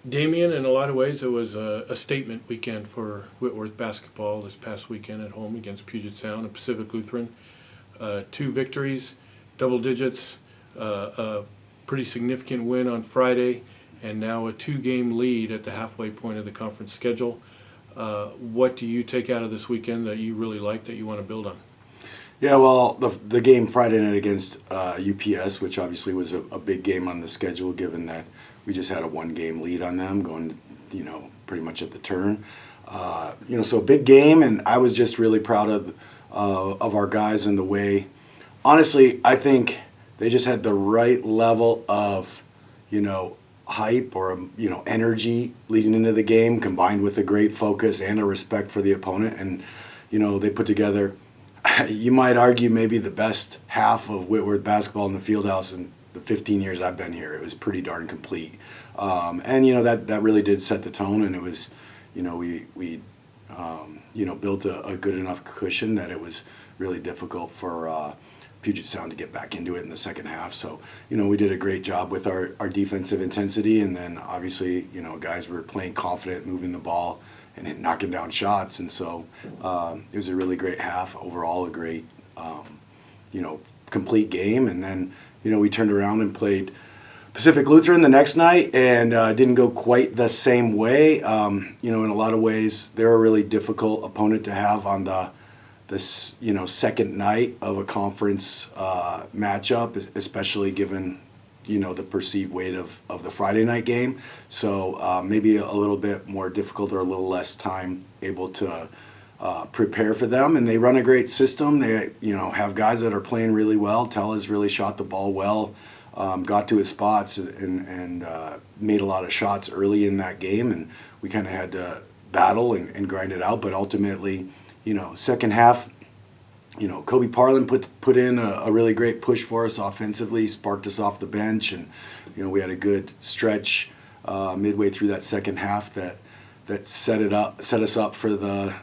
Damion, in a lot of ways, it was a statement weekend for Whitworth basketball this past weekend at home against Puget Sound and Pacific Lutheran. Two victories, double digits, a pretty significant win on Friday, and now a two-game lead at the halfway point of the conference schedule. What do you take out of this weekend that you really like that you want to build on? Yeah, well, the game Friday night against UPS, which obviously was a big game on the schedule, given that we just had a one-game lead on them going, pretty much at the turn. So a big game, and I was just really proud of our guys and the way. Honestly, I think they just had the right level of, hype or energy leading into the game, combined with a great focus and a respect for the opponent, and they put together. You might argue maybe the best half of Whitworth basketball in the Fieldhouse in the 15 years I've been here. It was pretty darn complete, and that really did set the tone. And it was, we built a good enough cushion that it was really difficult for Puget Sound to get back into it in the second half. So we did a great job with our defensive intensity, and then obviously guys were playing confident, moving the ball, and knocking down shots. And so it was a really great half overall, a great, complete game. And then, we turned around and played Pacific Lutheran the next night, and didn't go quite the same way. In a lot of ways, they're a really difficult opponent to have on the second night of a conference matchup, especially given the perceived weight of the Friday night game. So maybe a little bit more difficult or a little less time able to prepare for them. And they run a great system. They have guys that are playing really well. Tella's really shot the ball well, got to his spots and made a lot of shots early in that game. And we kind of had to battle and grind it out. But ultimately, second half, Kobe Parlin put in a really great push for us offensively, sparked us off the bench, and we had a good stretch midway through that second half that set us up for the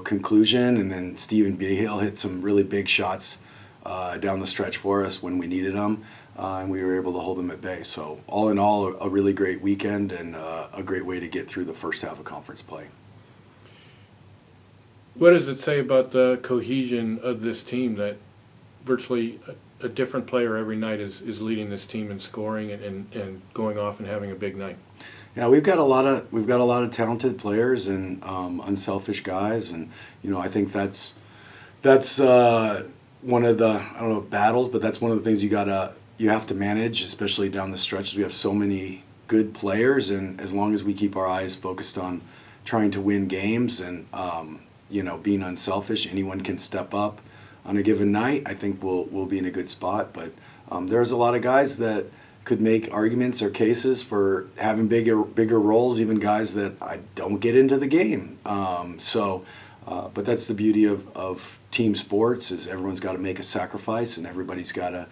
conclusion. And then Stephen Behill hit some really big shots down the stretch for us when we needed them, and we were able to hold them at bay. So all in all, a really great weekend and a great way to get through the first half of conference play. What does it say about the cohesion of this team that virtually a different player every night is leading this team in scoring and going off and having a big night? Yeah, we've got a lot of talented players and unselfish guys, and I think that's one of the, I don't know, battles, but that's one of the things you have to manage, especially down the stretches. We have so many good players, and as long as we keep our eyes focused on trying to win games and being unselfish, anyone can step up on a given night. I think we'll be in a good spot. But there's a lot of guys that could make arguments or cases for having bigger roles, even guys that I don't get into the game. But that's the beauty of team sports, is everyone's got to make a sacrifice, and everybody's got to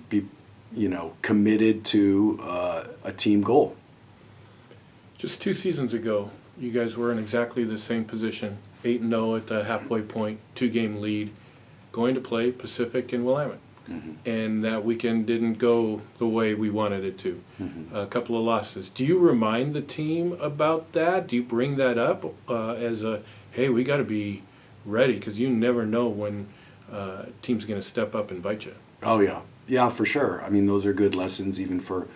be committed to a team goal. Just 2 seasons ago, you guys were in exactly the same position, 8-0 at the halfway point, 2-game lead, going to play Pacific and Willamette. Mm-hmm. And that weekend didn't go the way we wanted it to. Mm-hmm. A couple of losses. Do you remind the team about that? Do you bring that up as a, hey, we got to be ready, because you never know when team's going to step up and bite you? Oh, yeah. Yeah, for sure. I mean, those are good lessons even for,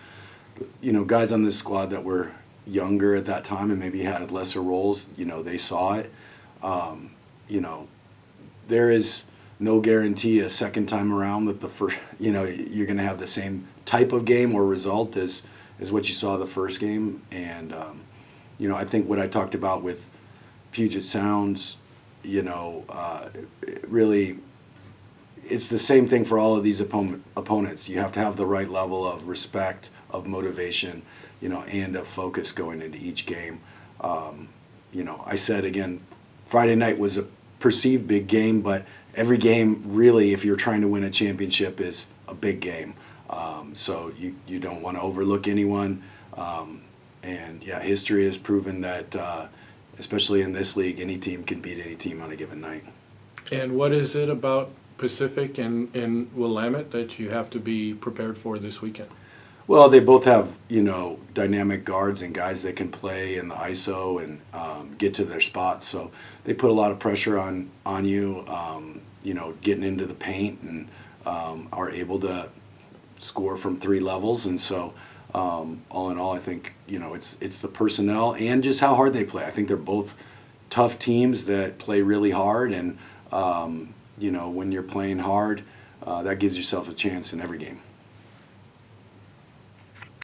guys on this squad that were younger at that time and maybe had lesser roles. They saw it. There is no guarantee a second time around that the first, you're going to have the same type of game or result as what you saw the first game. And, I think what I talked about with Puget Sounds, really, it's the same thing for all of these opponents. You have to have the right level of respect, of motivation, and of focus going into each game. I said, again, Friday night was a perceived big game, but every game, really, if you're trying to win a championship, is a big game. So you don't want to overlook anyone. And, yeah, history has proven that, especially in this league, any team can beat any team on a given night. And what is it about Pacific and Willamette that you have to be prepared for this weekend? Well, they both have, dynamic guards and guys that can play in the ISO and get to their spots. So they put a lot of pressure on you, getting into the paint and are able to score from 3 levels. And so all in all, I think, it's the personnel and just how hard they play. I think they're both tough teams that play really hard. And, when you're playing hard, that gives yourself a chance in every game.